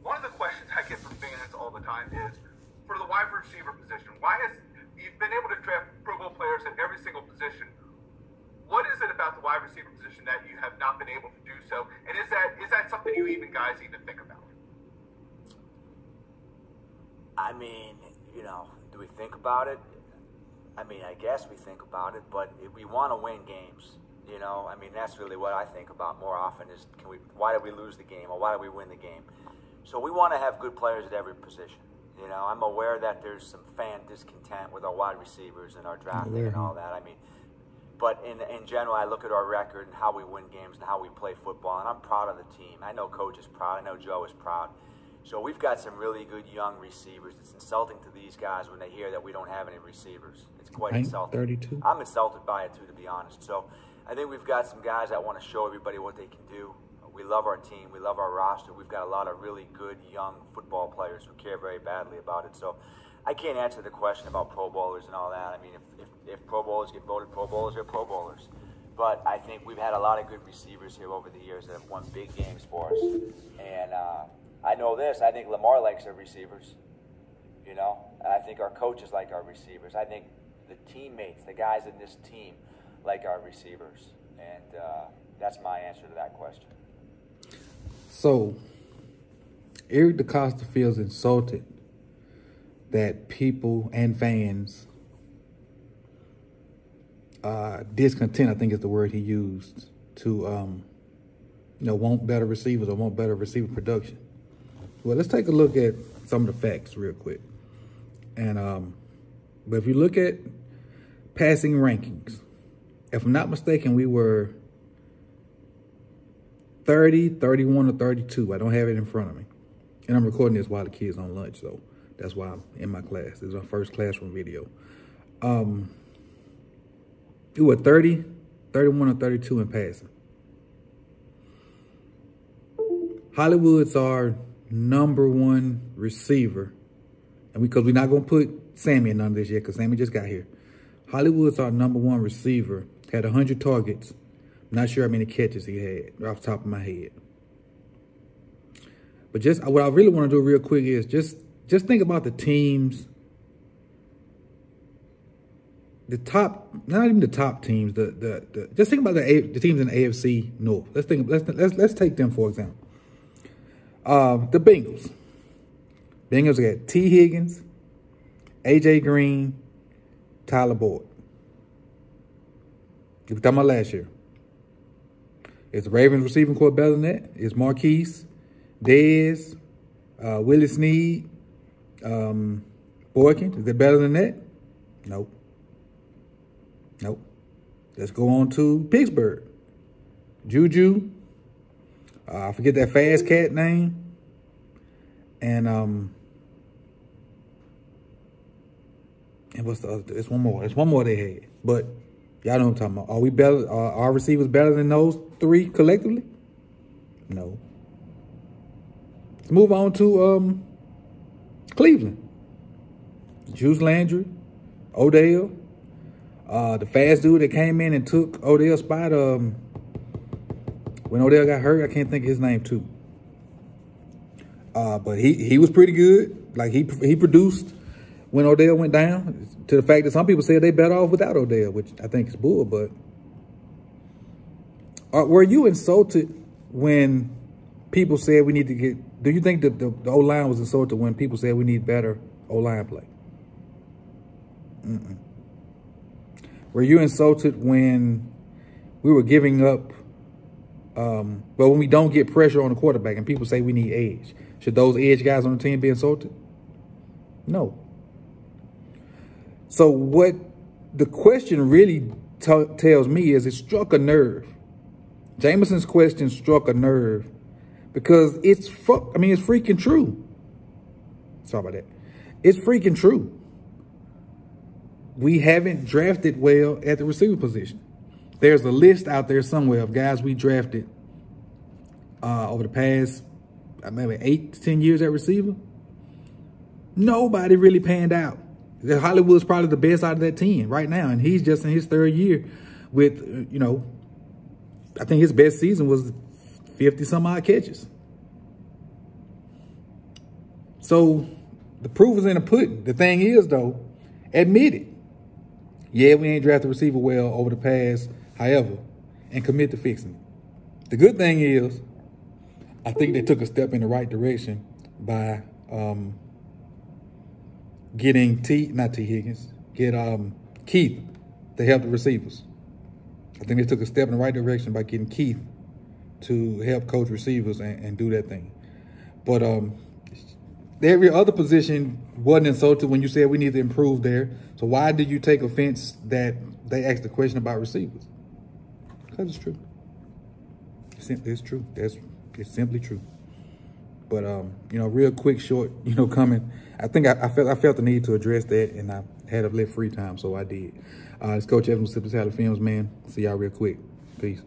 one of the questions I get from fans all the time is, for the wide receiver position, you've been able to draft Pro Bowl players at every single position. What is it about the wide receiver position that you have not been able to do so? And is that something you guys even think about? I mean, do we think about it? I mean, I guess we think about it, but we want to win games. I mean, that's really what I think about more often is why did we lose the game or why did we win the game? So we want to have good players at every position. I'm aware that there's some fan discontent with our wide receivers and our drafting and all that. I mean, but in general, I look at our record and how we win games and how we play football, and I'm proud of the team. I know Coach is proud. I know Joe is proud. So we've got some really good young receivers. It's insulting to these guys when they hear that we don't have any receivers. It's quite insulting. 32. I'm insulted by it, too, to be honest. So I think we've got some guys that want to show everybody what they can do. We love our team. We love our roster. We've got a lot of really good young football players who care very badly about it. So I can't answer the question about Pro Bowlers and all that. I mean, if Pro Bowlers get voted Pro Bowlers, they're Pro Bowlers. But I think we've had a lot of good receivers here over the years that have won big games for us. And I know this. I think Lamar likes our receivers, and I think our coaches like our receivers. I think the teammates, the guys in this team, like our receivers. And that's my answer to that question. So, Eric Decosta feels insulted that people and fans discontent, I think is the word he used, to want better receivers or want better receiver production. Well, let's take a look at some of the facts real quick. And but if you look at passing rankings, if I'm not mistaken, we were 30, 31, or 32. I don't have it in front of me. And I'm recording this while the kids on lunch, so that's why I'm in my class. This is our first classroom video. We were 30, 31, or 32 in passing. Hollywood's our #1 receiver. And because we're not going to put Sammy in none of this yet, because Sammy just got here. Hollywood's our #1 receiver. Had 100 targets. Not sure how many catches he had, off the top of my head. But what I really want to do real quick is just think about the teams. The top, not even the top teams. Just think about the teams in the AFC North. Let's take them for example. The Bengals. Bengals got T. Higgins, A.J. Green, Tyler Boyd. We talking about last year. Is the Ravens receiving corps better than that? Is Marquise, Dez, Willie Snead, Boykin, is it better than that? Nope. Nope. Let's go on to Pittsburgh. Juju. I forget that fast cat name. And what's the other? It's one more. It's one more they had. But y'all know what I'm talking about. Are we better? Are our receivers better than those three collectively? No. Let's move on to Cleveland. Juice Landry, Odell. The fast dude that came in and took Odell's spot. When Odell got hurt, I can't think of his name too. But he was pretty good. Like he produced when Odell went down. To the fact that some people said they better off without Odell, which I think is bull. But were you insulted when people said we need to get? Do you think that the O-line was insulted when people said we need better O-line play? Mm-mm. Were you insulted when we were giving up? But when we don't get pressure on the quarterback and people say we need edge, should those edge guys on the team be insulted? No. So what the question really tells me is it struck a nerve. Jameson's question struck a nerve because it's freaking true. Sorry about that. It's freaking true. We haven't drafted well at the receiver position. There's a list out there somewhere of guys we drafted over the past maybe 8 to 10 years at receiver. Nobody really panned out. Hollywood's probably the best out of that 10 right now, and he's just in his 3rd year with, I think his best season was 50-some-odd catches. So the proof is in the pudding. The thing is, though, admit it. Yeah, we ain't drafted receiver well over the past, however, and commit to fixing it. The good thing is, I think they took a step in the right direction by getting Keith to help the receivers. I think they took a step in the right direction by getting Keith to help coach receivers and do that thing. But every other position wasn't insulted when you said we need to improve there. So why did you take offense that they asked a question about receivers? Because it's true. It's true. It's simply true. But you know, real quick, short, you know, comment. I think I felt the need to address that, and I had a little free time, so I did. It's Coach Evans with Sippers Films, man. See y'all real quick. Peace.